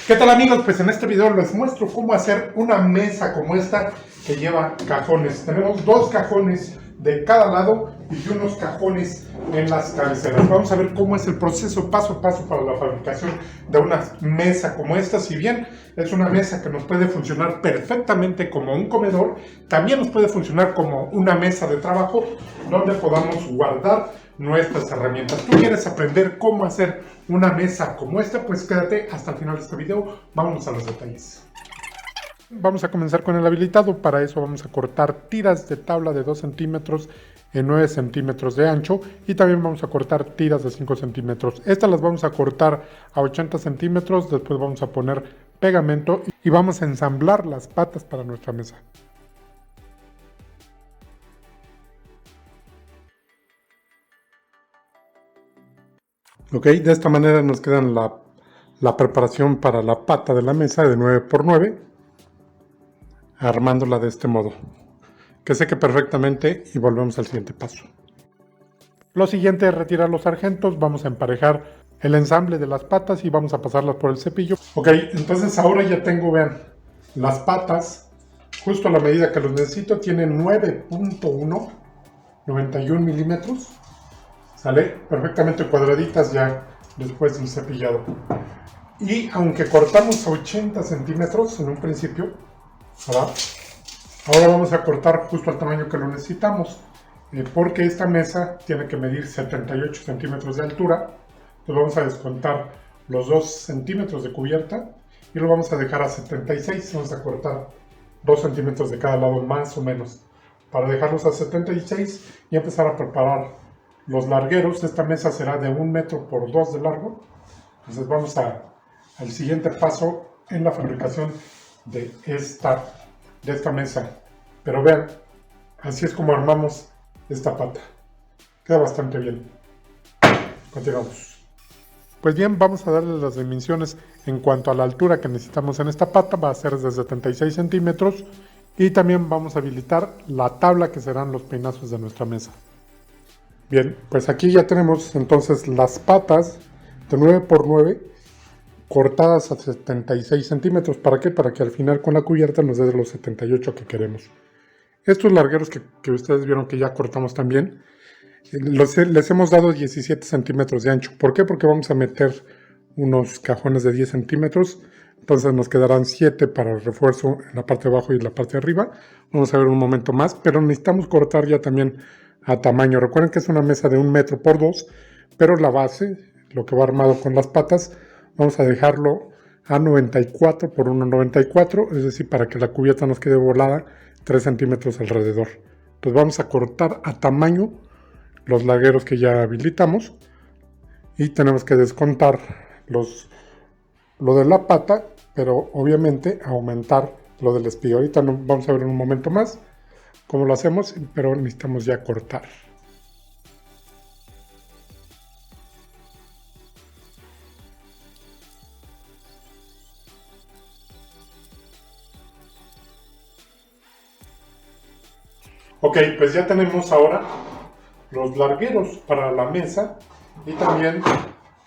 ¿Qué tal, amigos? Pues en este video les muestro cómo hacer una mesa como esta que lleva cajones. Tenemos dos cajones de cada lado y unos cajones en las cabeceras. Vamos a ver cómo es el proceso paso a paso para la fabricación de una mesa como esta. Si bien es una mesa que nos puede funcionar perfectamente como un comedor, también nos puede funcionar como una mesa de trabajo donde podamos guardar nuestras herramientas. ¿Tú quieres aprender cómo hacer una mesa como esta? Pues quédate hasta el final de este video. Vámonos a los detalles. Vamos a comenzar con el habilitado. Para eso vamos a cortar tiras de tabla de 2 centímetros en 9 centímetros de ancho y también vamos a cortar tiras de 5 centímetros. Estas las vamos a cortar a 80 centímetros, después vamos a poner pegamento y vamos a ensamblar las patas para nuestra mesa. Ok, de esta manera nos queda la preparación para la pata de la mesa de 9×9, armándola de este modo. Que seque perfectamente y volvemos al siguiente paso. Lo siguiente es retirar los sargentos, vamos a emparejar el ensamble de las patas y vamos a pasarlas por el cepillo. Ok, entonces ahora ya tengo, vean, las patas, justo a la medida que los necesito, tienen 9.1, 91 milímetros. Sale perfectamente cuadraditas ya después del cepillado. Y aunque cortamos a 80 centímetros en un principio, ¿verdad? Ahora vamos a cortar justo al tamaño que lo necesitamos, porque esta mesa tiene que medir 78 centímetros de altura. Entonces vamos a descontar los 2 centímetros de cubierta y lo vamos a dejar a 76. Vamos a cortar 2 centímetros de cada lado más o menos para dejarlos a 76 y empezar a preparar los largueros. Esta mesa será de 1 metro por 2 de largo. Entonces vamos al siguiente paso en la fabricación de esta mesa. Pero vean, así es como armamos esta pata. Queda bastante bien. Continuamos. Pues bien, vamos a darle las dimensiones en cuanto a la altura que necesitamos en esta pata. Va a ser de 76 centímetros. Y también vamos a habilitar la tabla que serán los peinazos de nuestra mesa. Bien, pues aquí ya tenemos entonces las patas de 9×9 cortadas a 76 centímetros. ¿Para qué? Para que al final con la cubierta nos dé los 78 que queremos. Estos largueros que ustedes vieron que ya cortamos también, les hemos dado 17 centímetros de ancho. ¿Por qué? Porque vamos a meter unos cajones de 10 centímetros. Entonces nos quedarán 7 para el refuerzo en la parte de abajo y en la parte de arriba. Vamos a ver un momento más, pero necesitamos cortar ya también a tamaño. Recuerden que es una mesa de 1 metro por 2, pero la base, lo que va armado con las patas, vamos a dejarlo a 94 por 1,94, es decir, para que la cubierta nos quede volada 3 centímetros alrededor. Entonces vamos a cortar a tamaño los largueros que ya habilitamos y tenemos que descontar lo de la pata, pero obviamente aumentar lo del espiga. Ahorita vamos a ver en un momento más cómo lo hacemos, pero necesitamos ya cortar. Ok, pues ya tenemos ahora los largueros para la mesa y también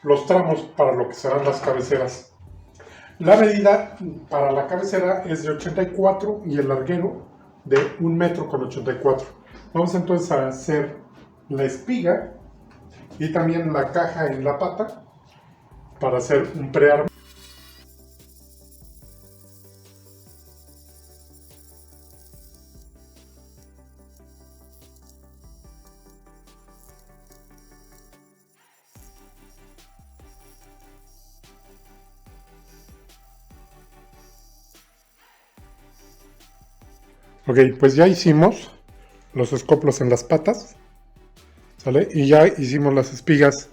los tramos para lo que serán las cabeceras. La medida para la cabecera es de 84 y el larguero de 1,84 m. Vamos entonces a hacer la espiga y también la caja en la pata para hacer un prearmado. Ok, pues ya hicimos los escoplos en las patas, ¿sale? Y ya hicimos las espigas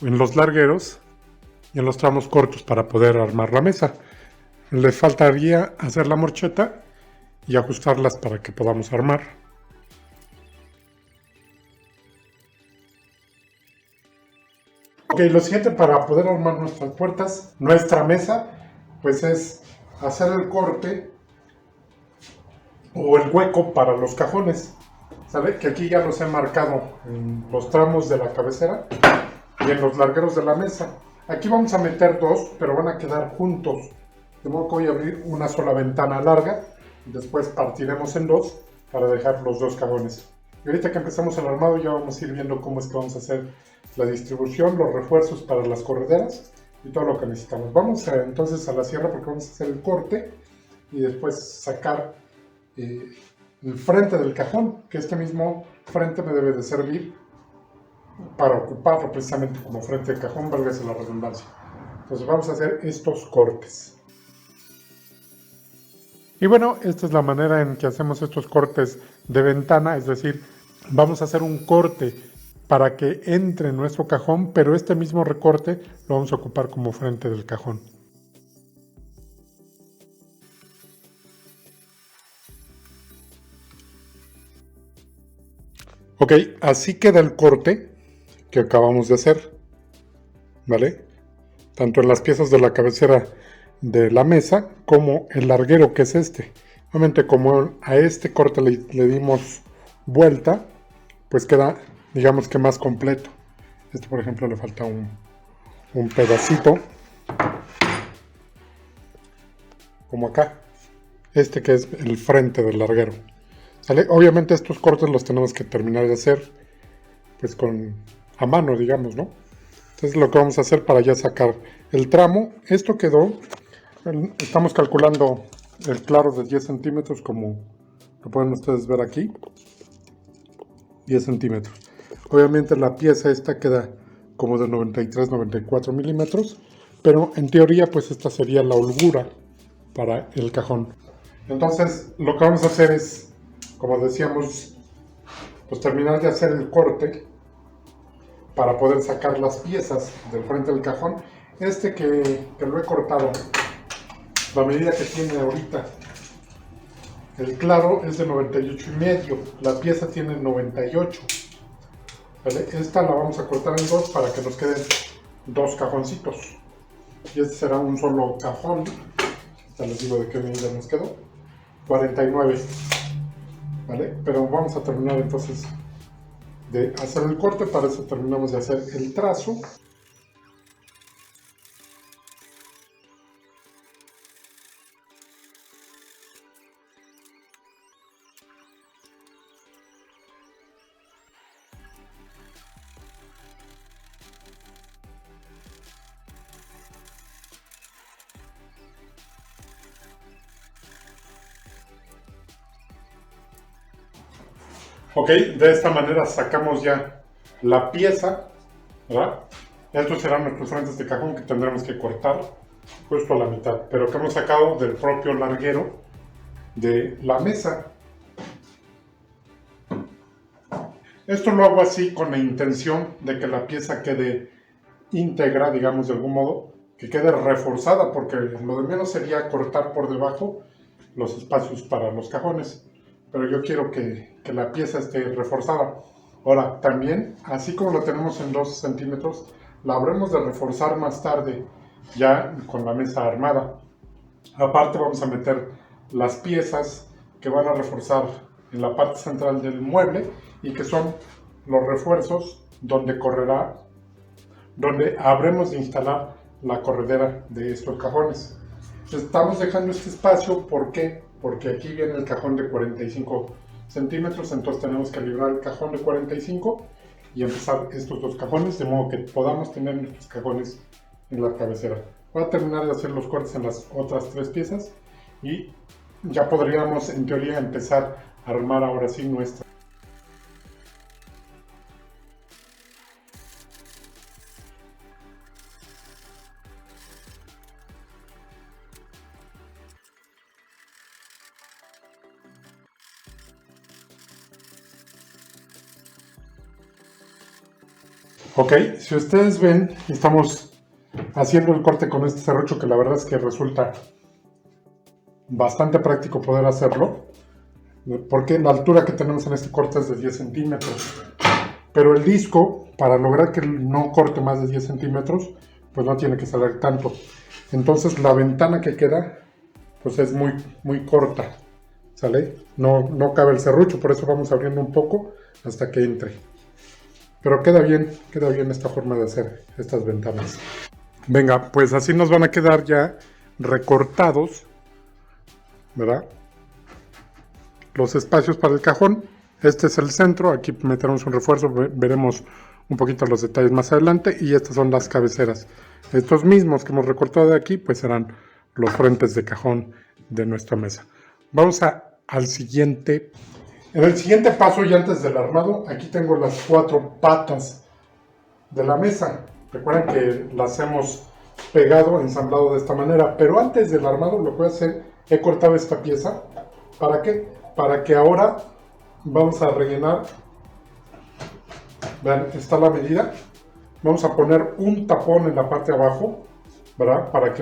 en los largueros y en los tramos cortos para poder armar la mesa. Le faltaría hacer la morcheta y ajustarlas para que podamos armar. Ok, lo siguiente para poder armar nuestras puertas, nuestra mesa, pues es hacer el corte o el hueco para los cajones. ¿Sabe? Que aquí ya los he marcado en los tramos de la cabecera y en los largueros de la mesa. Aquí vamos a meter dos, pero van a quedar juntos. De modo que voy a abrir una sola ventana larga. Después partiremos en dos para dejar los dos cajones. Y ahorita que empezamos el armado ya vamos a ir viendo cómo es que vamos a hacer la distribución, los refuerzos para las correderas y todo lo que necesitamos. Vamos entonces a la sierra porque vamos a hacer el corte y después sacar el frente del cajón, que este mismo frente me debe de servir para ocuparlo precisamente como frente de cajón, válgase la redundancia. Entonces vamos a hacer estos cortes. Y bueno, esta es la manera en que hacemos estos cortes de ventana, es decir, vamos a hacer un corte para que entre en nuestro cajón, pero este mismo recorte lo vamos a ocupar como frente del cajón. Ok, así queda el corte que acabamos de hacer, ¿vale? Tanto en las piezas de la cabecera de la mesa como el larguero, que es este. Obviamente, como a este corte le dimos vuelta, pues queda, digamos que más completo. Este, por ejemplo, le falta un pedacito, como acá, este que es el frente del larguero, ¿sale? Obviamente estos cortes los tenemos que terminar de hacer pues a mano, digamos, ¿no? Entonces lo que vamos a hacer para ya sacar el tramo, esto quedó, estamos calculando el claro de 10 centímetros, como lo pueden ustedes ver aquí, 10 centímetros. Obviamente la pieza esta queda como de 93-94 milímetros, pero en teoría pues esta sería la holgura para el cajón. Entonces lo que vamos a hacer es, como decíamos, pues terminar de hacer el corte para poder sacar las piezas del frente del cajón. Este que lo he cortado, la medida que tiene ahorita, el claro es de 98,5, la pieza tiene 98. ¿Vale? Esta la vamos a cortar en dos para que nos queden dos cajoncitos. Y este será un solo cajón. Ya les digo de qué medida nos quedó. 49. ¿Vale? Pero vamos a terminar entonces de hacer el corte. Para eso terminamos de hacer el trazo. Ok, de esta manera sacamos ya la pieza, ¿verdad? Estos serán nuestros frentes de cajón que tendremos que cortar justo a la mitad, pero que hemos sacado del propio larguero de la mesa. Esto lo hago así con la intención de que la pieza quede íntegra, digamos de algún modo, que quede reforzada, porque lo de menos sería cortar por debajo los espacios para los cajones. Pero yo quiero que la pieza esté reforzada. Ahora, también, así como lo tenemos en 2 centímetros, la habremos de reforzar más tarde, ya con la mesa armada. Aparte vamos a meter las piezas que van a reforzar en la parte central del mueble y que son los refuerzos donde habremos de instalar la corredera de estos cajones. Estamos dejando este espacio, ¿por qué? Porque aquí viene el cajón de 45 centímetros, entonces tenemos que librar el cajón de 45 y empezar estos dos cajones, de modo que podamos tener nuestros cajones en la cabecera. Voy a terminar de hacer los cortes en las otras 3 piezas y ya podríamos, en teoría, empezar a armar ahora sí nuestra. Ok, si ustedes ven, estamos haciendo el corte con este serrucho, que la verdad es que resulta bastante práctico poder hacerlo, porque la altura que tenemos en este corte es de 10 centímetros. Pero el disco, para lograr que no corte más de 10 centímetros, pues no tiene que salir tanto. Entonces la ventana que queda, pues es muy corta, ¿sale? No cabe el serrucho, por eso vamos abriendo un poco hasta que entre. Pero queda bien esta forma de hacer estas ventanas. Venga, pues así nos van a quedar ya recortados, ¿verdad? Los espacios para el cajón. Este es el centro, aquí meteremos un refuerzo, veremos un poquito los detalles más adelante, y estas son las cabeceras. Estos mismos que hemos recortado de aquí, pues serán los frentes de cajón de nuestra mesa. Vamos al siguiente. En el siguiente paso, y antes del armado, aquí tengo las 4 patas de la mesa. Recuerden que las hemos pegado, ensamblado de esta manera, pero antes del armado lo que voy a hacer, he cortado esta pieza. ¿Para qué? Para que ahora vamos a rellenar. Vean, está la medida. Vamos a poner un tapón en la parte de abajo, ¿verdad? Para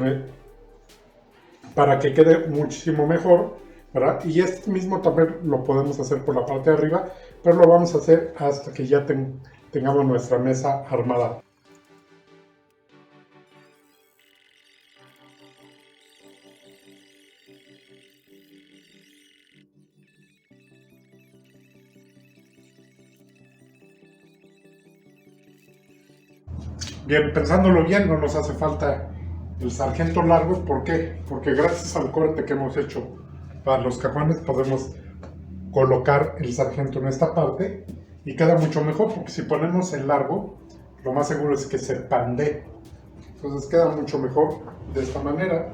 que quede muchísimo mejor, ¿verdad? Y este mismo también lo podemos hacer por la parte de arriba, pero lo vamos a hacer hasta que ya tengamos nuestra mesa armada. Bien, pensándolo bien, no nos hace falta el sargento largo. ¿Por qué? Porque gracias al corte que hemos hecho para los cajones podemos colocar el sargento en esta parte y queda mucho mejor, porque si ponemos el largo, lo más seguro es que se pandee. Entonces queda mucho mejor de esta manera.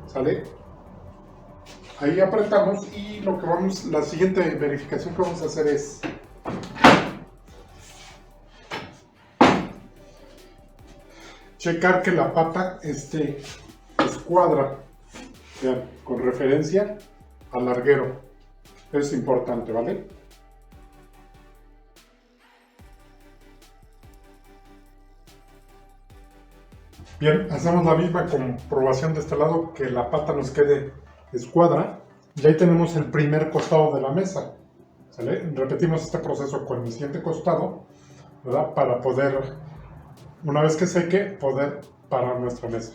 ¿Sale? Ahí apretamos, y la siguiente verificación que vamos a hacer es checar que la pata esté escuadra, vean, con referencia al larguero. Es importante, ¿vale? Bien, hacemos la misma comprobación de este lado, que la pata nos quede escuadra. Y ahí tenemos el primer costado de la mesa, ¿sale? Repetimos este proceso con el siguiente costado, ¿verdad? Para poder, una vez que seque, poder parar nuestra mesa.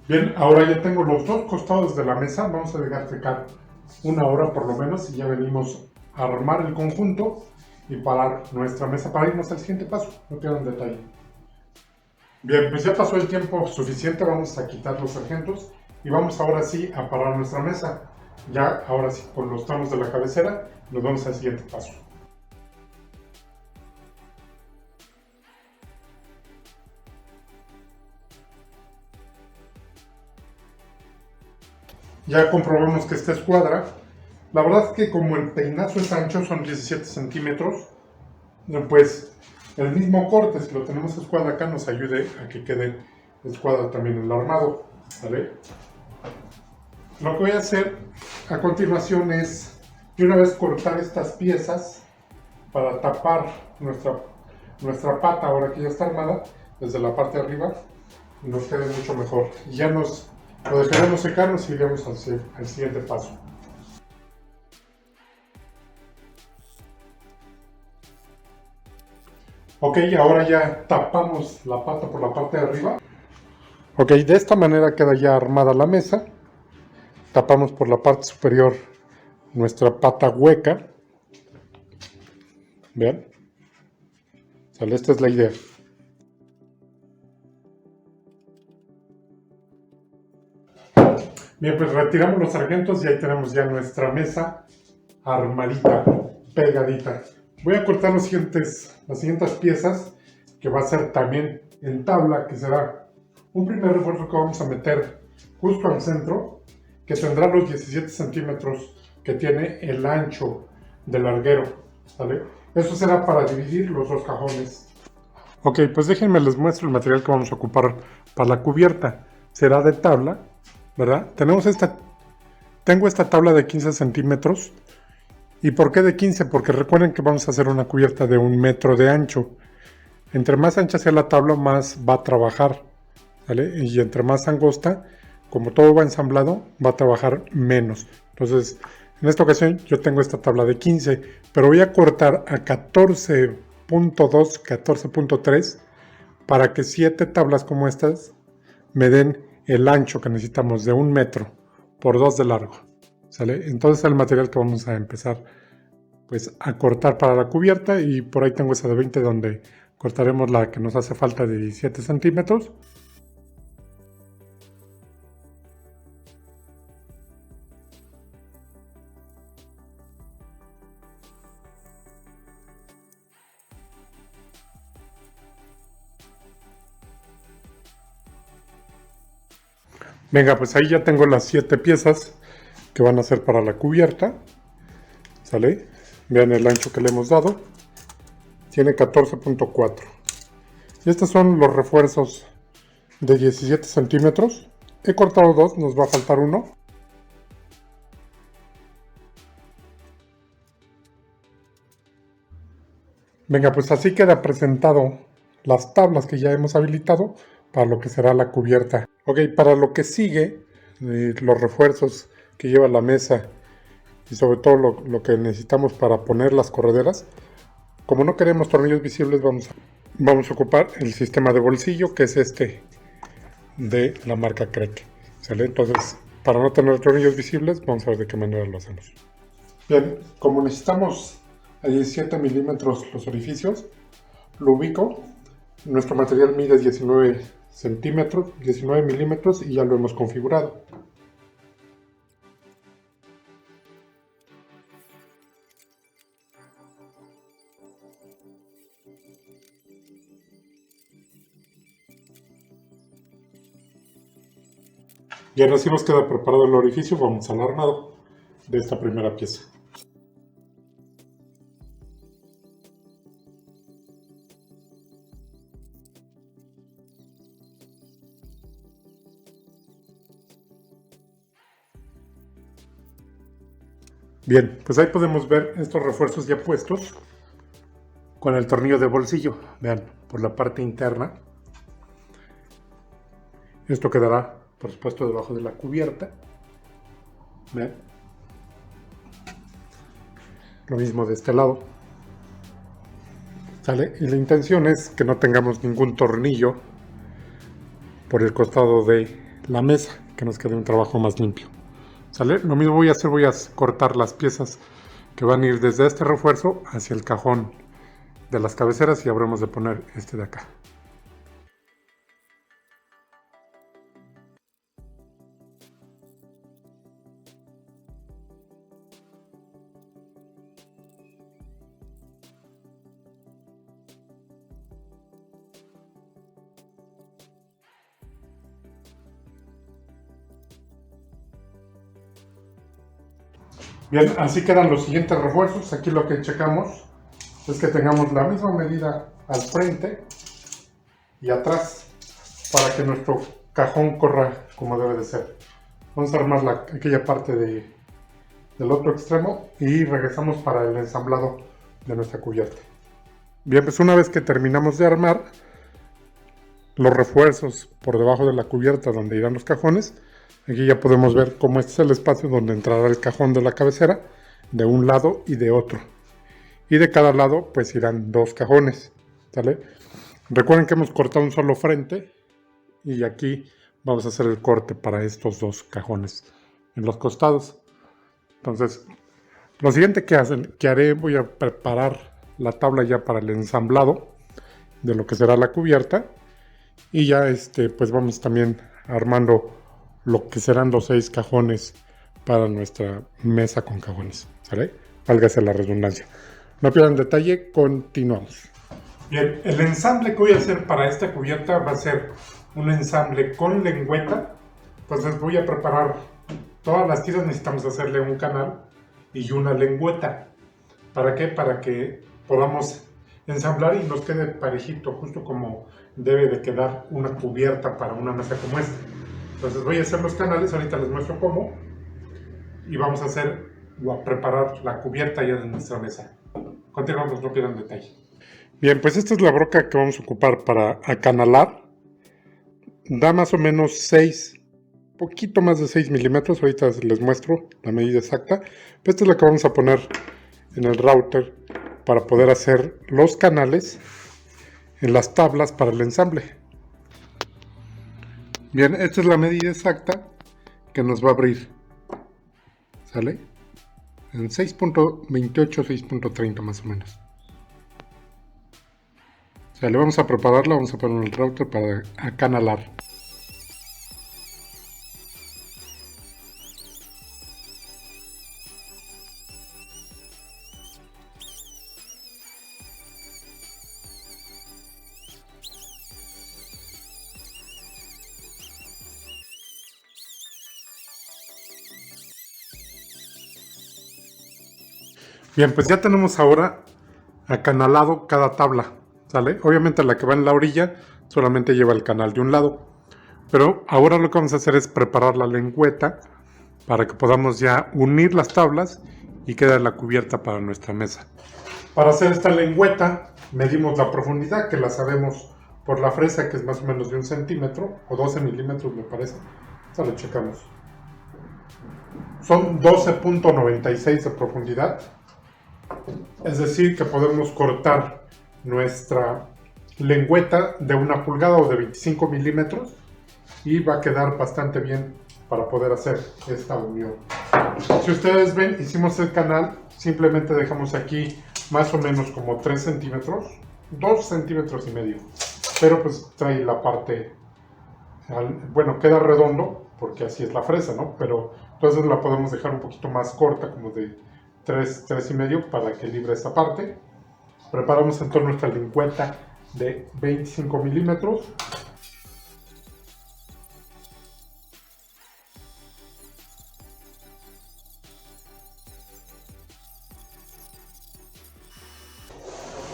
Bien, ahora ya tengo los dos costados de la mesa. Vamos a dejar secar 1 hora por lo menos, y ya venimos a armar el conjunto y parar nuestra mesa para irnos al siguiente paso. No pierdan detalle. Bien, pues ya pasó el tiempo suficiente. Vamos a quitar los sargentos y vamos ahora sí a parar nuestra mesa. Ya ahora sí, con los tramos de la cabecera, nos vamos al siguiente paso. Ya comprobamos que esta escuadra. La verdad es que como el peinazo es ancho, son 17 centímetros, pues el mismo corte, si lo tenemos escuadra acá, nos ayude a que quede escuadra también el armado, ¿vale? Lo que voy a hacer a continuación es, de una vez, cortar estas piezas para tapar nuestra pata, ahora que ya está armada, desde la parte de arriba, y nos quede mucho mejor. Y ya lo dejaremos secarnos y iremos al siguiente paso. Ok, ahora ya tapamos la pata por la parte de arriba. Ok, de esta manera queda ya armada la mesa. Tapamos por la parte superior nuestra pata hueca. Vean. ¿Sale? Esta es la idea. Bien, pues retiramos los sargentos y ahí tenemos ya nuestra mesa armadita, pegadita. Voy a cortar las siguientes piezas, que va a ser también en tabla, que será un primer refuerzo que vamos a meter justo al centro, que tendrá los 17 centímetros que tiene el ancho del larguero, ¿vale? Eso será para dividir los dos cajones. Ok, pues déjenme les muestro el material que vamos a ocupar para la cubierta. Será de tabla, ¿verdad? Tengo esta tabla de 15 centímetros. ¿Y por qué de 15? Porque recuerden que vamos a hacer una cubierta de 1 metro de ancho. Entre más ancha sea la tabla, más va a trabajar, ¿vale? Y entre más angosta, como todo va ensamblado, va a trabajar menos. Entonces, en esta ocasión yo tengo esta tabla de 15, pero voy a cortar a 14.2, 14.3, para que 7 tablas como estas me den el ancho que necesitamos de 1 metro por 2 de largo, ¿sale? Entonces el material que vamos a empezar pues a cortar para la cubierta, y por ahí tengo esa de 20 donde cortaremos la que nos hace falta de 17 centímetros. Venga, pues ahí ya tengo las 7 piezas que van a ser para la cubierta, ¿sale? Vean el ancho que le hemos dado, tiene 14.4. Y estos son los refuerzos de 17 centímetros. He cortado 2, nos va a faltar uno. Venga, pues así queda presentado las tablas que ya hemos habilitado para lo que será la cubierta. Ok, para lo que sigue, los refuerzos que lleva la mesa y sobre todo lo que necesitamos para poner las correderas, como no queremos tornillos visibles, vamos a ocupar el sistema de bolsillo, que es este de la marca Kreg, ¿sale? Entonces, para no tener tornillos visibles, vamos a ver de qué manera lo hacemos. Bien, como necesitamos a 17 milímetros los orificios, lo ubico. Nuestro material mide 19 centímetros, 19 milímetros, y ya lo hemos configurado. Y ahora sí nos queda preparado el orificio, vamos al armado de esta primera pieza. Bien, pues ahí podemos ver estos refuerzos ya puestos con el tornillo de bolsillo. Vean, por la parte interna. Esto quedará, por supuesto, debajo de la cubierta. Vean. Lo mismo de este lado. ¿Sale? Y la intención es que no tengamos ningún tornillo por el costado de la mesa, que nos quede un trabajo más limpio. ¿Sale? Lo mismo voy a hacer, voy a cortar las piezas que van a ir desde este refuerzo hacia el cajón de las cabeceras, y habremos de poner este de acá. Bien, así quedan los siguientes refuerzos. Aquí lo que checamos es que tengamos la misma medida al frente y atrás para que nuestro cajón corra como debe de ser. Vamos a armar aquella parte del otro extremo y regresamos para el ensamblado de nuestra cubierta. Bien, pues una vez que terminamos de armar los refuerzos por debajo de la cubierta donde irán los cajones, aquí ya podemos ver cómo este es el espacio donde entrará el cajón de la cabecera, de un lado y de otro. Y de cada lado pues irán 2 cajones, ¿sale? Recuerden que hemos cortado un solo frente y aquí vamos a hacer el corte para estos 2 cajones en los costados. Entonces, lo siguiente que haré, voy a preparar la tabla ya para el ensamblado de lo que será la cubierta, y ya pues vamos también armando lo que serán los 6 cajones para nuestra mesa con cajones, ¿sale? Válgase la redundancia. No pierdan detalle, continuamos. Bien, el ensamble que voy a hacer para esta cubierta va a ser un ensamble con lengüeta. Entonces voy a preparar todas las tiras, necesitamos hacerle un canal y una lengüeta. ¿Para qué? Para que podamos ensamblar y nos quede parejito, justo como debe de quedar una cubierta para una mesa como esta. Entonces voy a hacer los canales, ahorita les muestro cómo, y vamos a hacer o a preparar la cubierta ya de nuestra mesa. Continuamos, no pierdan detalle. Bien, pues esta es la broca que vamos a ocupar para acanalar. Da más o menos 6, poquito más de 6 milímetros, ahorita les muestro la medida exacta. Pero esta es la que vamos a poner en el router para poder hacer los canales en las tablas para el ensamble. Bien, esta es la medida exacta que nos va a abrir. ¿Sale? En 6.28, 6.30 más o menos. O sea, le vamos a prepararla, vamos a poner el router para acanalar. Bien, pues ya tenemos ahora acanalado cada tabla, ¿sale? Obviamente la que va en la orilla solamente lleva el canal de un lado, pero ahora lo que vamos a hacer es preparar la lengüeta para que podamos ya unir las tablas y quede la cubierta para nuestra mesa. Para hacer esta lengüeta medimos la profundidad, que la sabemos por la fresa, que es más o menos de 1 centímetro o 12 milímetros me parece. Esto lo checamos. Son 12.96 de profundidad. Es decir, que podemos cortar nuestra lengüeta de 1 pulgada o de 25 milímetros y va a quedar bastante bien para poder hacer esta unión. Si ustedes ven, hicimos el canal, simplemente dejamos aquí más o menos como 3 centímetros, 2 centímetros y medio, pero pues trae la parte, bueno, queda redondo porque así es la fresa, ¿no? Pero entonces la podemos dejar un poquito más corta, como de 3 y medio, para que libre esta parte. Preparamos entonces nuestra lengüeta de 25 milímetros.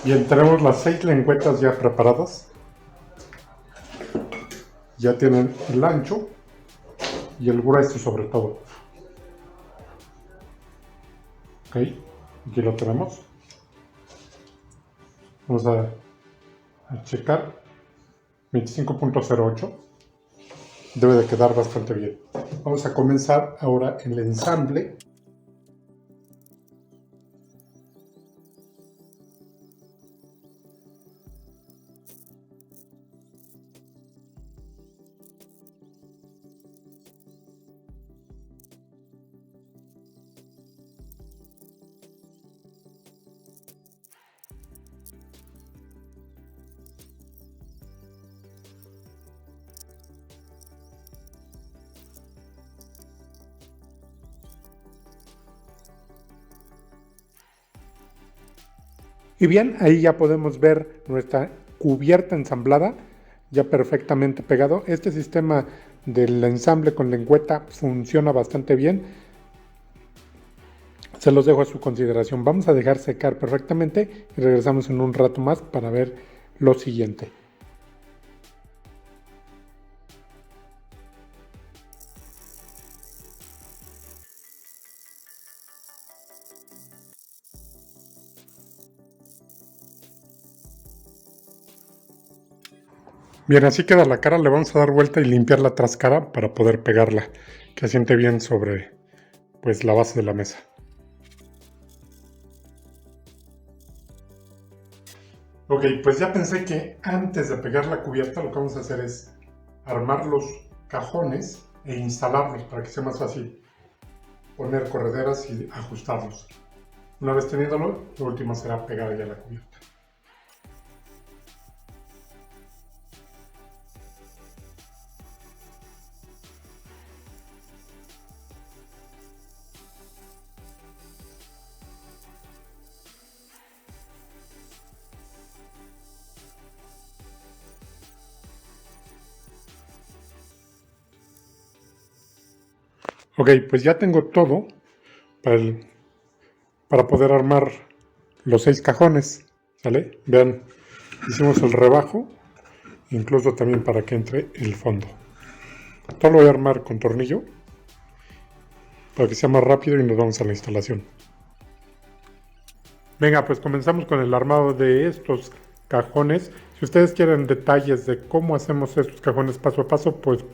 Bien, tenemos las 6 lengüetas ya preparadas. Ya tienen el ancho y el grueso sobre todo. Ok, aquí lo tenemos. Vamos a checar. 25.08. Debe de quedar bastante bien. Vamos a comenzar ahora el ensamble. Y bien, ahí ya podemos ver nuestra cubierta ensamblada, ya perfectamente pegado. Este sistema del ensamble con lengüeta funciona bastante bien. Se los dejo a su consideración. Vamos a dejar secar perfectamente y regresamos en un rato más para ver lo siguiente. Bien, así queda la cara. Le vamos a dar vuelta y limpiar la trascara para poder pegarla, que asiente bien sobre pues la base de la mesa. Ok, pues ya pensé que antes de pegar la cubierta lo que vamos a hacer es armar los cajones e instalarlos para que sea más fácil poner correderas y ajustarlos. Una vez teniéndolo, lo último será pegar ya la cubierta. Ok, pues ya tengo todo para poder armar los 6 cajones, ¿sale? Vean, hicimos el rebajo, incluso también para que entre el fondo. Todo lo voy a armar con tornillo para que sea más rápido y nos vamos a la instalación. Venga, pues comenzamos con el armado de estos cajones. Si ustedes quieren detalles de cómo hacemos estos cajones paso a paso, pues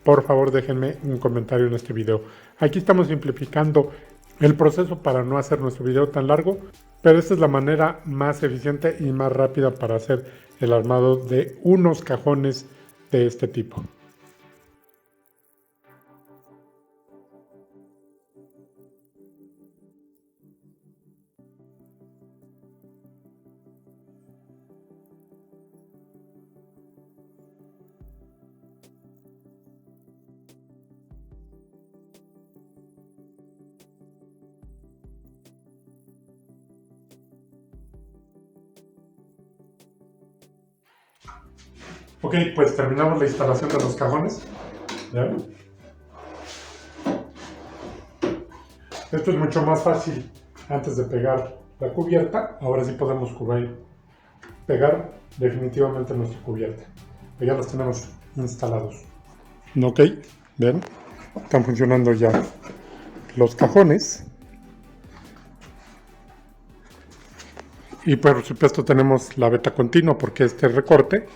por favor déjenme un comentario en este video. Aquí estamos simplificando el proceso para no hacer nuestro video tan largo, pero esta es la manera más eficiente y más rápida para hacer el armado de unos cajones de este tipo. Ok, pues terminamos la instalación de los cajones. ¿Ya? Esto es mucho más fácil antes de pegar la cubierta. Ahora sí podemos pegar definitivamente nuestra cubierta. Ya los tenemos instalados. Ok, ven, están funcionando ya los cajones. Y por supuesto tenemos la veta continua porque este recorte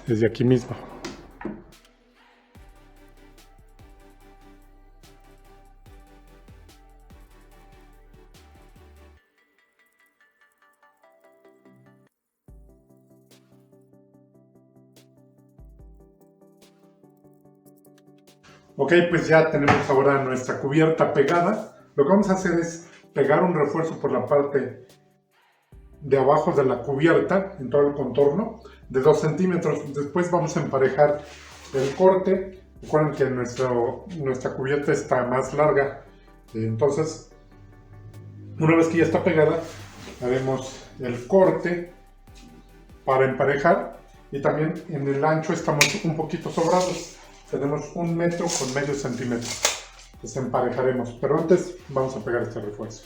es de aquí mismo. Ok, pues ya tenemos ahora nuestra cubierta pegada. Lo que vamos a hacer es pegar un refuerzo por la parte de abajo de la cubierta, en todo el contorno, de 2 centímetros. Después vamos a emparejar el corte. Recuerden que nuestra cubierta está más larga. Entonces, una vez que ya está pegada, haremos el corte para emparejar. Y también en el ancho estamos un poquito sobrados. Tenemos 1 metro con medio centímetro. Entonces emparejaremos. Pero antes vamos a pegar este refuerzo.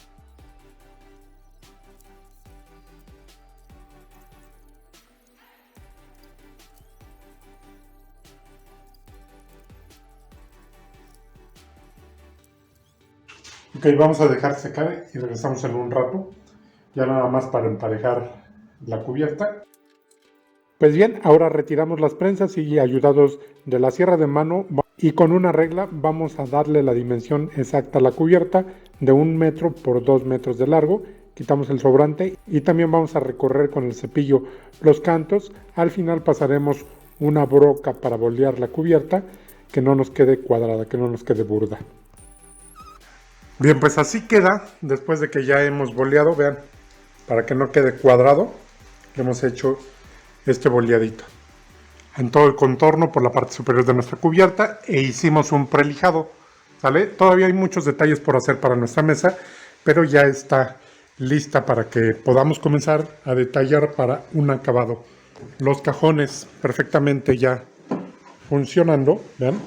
Ok, vamos a dejar secar y regresamos en un rato. Ya nada más para emparejar la cubierta. Pues bien, ahora retiramos las prensas y ayudados de la sierra de mano y con una regla vamos a darle la dimensión exacta a la cubierta de 1 metro por 2 metros de largo. Quitamos el sobrante y también vamos a recorrer con el cepillo los cantos. Al final pasaremos una broca para bolear la cubierta, que no nos quede cuadrada, que no nos quede burda. Bien, pues así queda después de que ya hemos boleado. Vean, para que no quede cuadrado, le hemos hecho este boleadito en todo el contorno por la parte superior de nuestra cubierta e hicimos un prelijado, ¿sale? Todavía hay muchos detalles por hacer para nuestra mesa, pero ya está lista para que podamos comenzar a detallar para un acabado. Los cajones perfectamente ya funcionando, vean.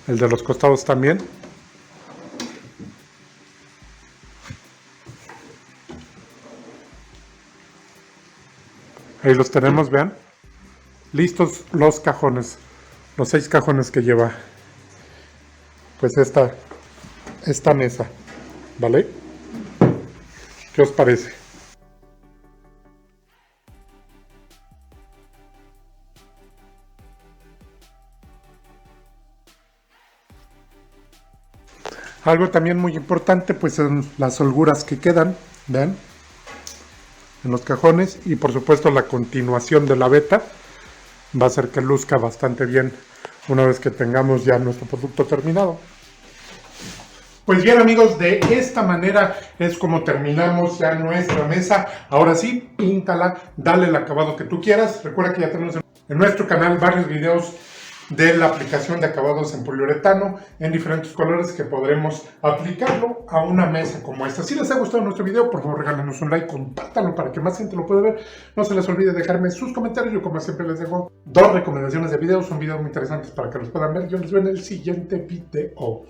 El de los costados también. Ahí los tenemos, vean. Listos los cajones. Los 6 cajones que lleva pues esta mesa. ¿Vale? ¿Qué os parece? Algo también muy importante pues son las holguras que quedan, vean, en los cajones, y por supuesto la continuación de la veta va a hacer que luzca bastante bien una vez que tengamos ya nuestro producto terminado. Pues bien amigos, de esta manera es como terminamos ya nuestra mesa. Ahora sí, píntala, dale el acabado que tú quieras. Recuerda que ya tenemos en nuestro canal varios videos de la aplicación de acabados en poliuretano en diferentes colores que podremos aplicarlo a una mesa como esta. Si les ha gustado nuestro video, por favor regálenos un like, compártanlo para que más gente lo pueda ver. No se les olvide dejarme sus comentarios. Yo como siempre les dejo 2 recomendaciones de videos, son videos muy interesantes para que los puedan ver. Yo les veo en el siguiente video.